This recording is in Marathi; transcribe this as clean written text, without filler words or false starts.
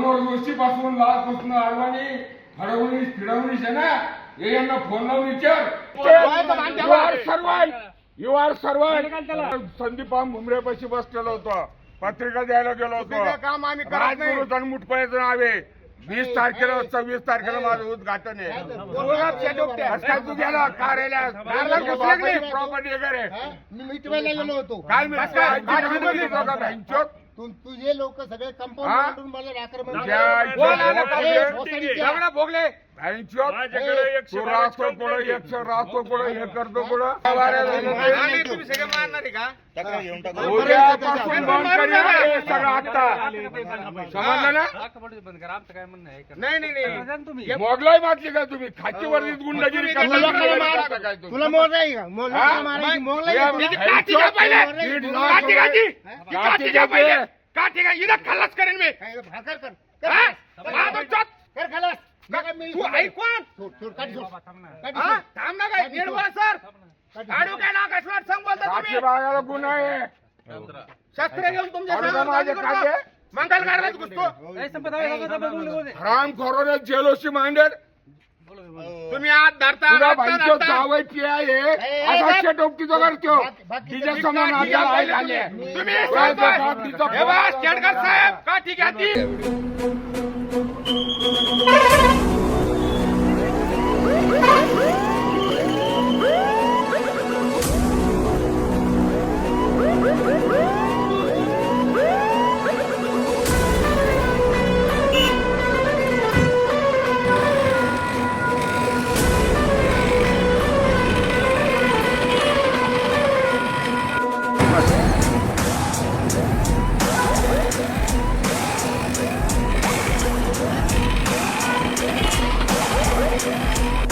मनोहर जोशी पासून लालकृष्ण अडवाणी फडणवीस फिडवणीस आहे ना, हे यांना फोन लावून विचार. You are servant. Sandeep Bhumre पाशी बसलेलो होतो, पत्रिका द्यायला गेलो होतो. काम आम्ही करत मुठपायचं नाव आहे. 20 तारखेला 26 तारखेला माझं उद्घाटन आहे. तू गेला कार्यालयात प्रॉपर्टी वगैरे मी मिटवायला गेलो होतो. काय तुझे लोक सगळे कंपाऊंड मला आक्रमण भोगले तू राहतो पुढं 100 राहतो पुढं हे करतो पुढं सगळं आता समजलं ना. नाही मोगलाई मारली का तुम्ही? खाची वर्दीत गुंडगिरी तुला मोगलाई का? खलास करेन मी. तू ऐकून थांब ना काय सर बागाला गुन्हा आहे. शस्त्र घेऊन तुमच्या मंगल कार्यालयात घुसतो. राम खोरोने जेलोशी मांडेल. तुम्ही आज धरता जावई पिया आहे असा शेटोक्तीचा करतो. तिच्या समान आता तुम्ही साहेब का ठीक आहे.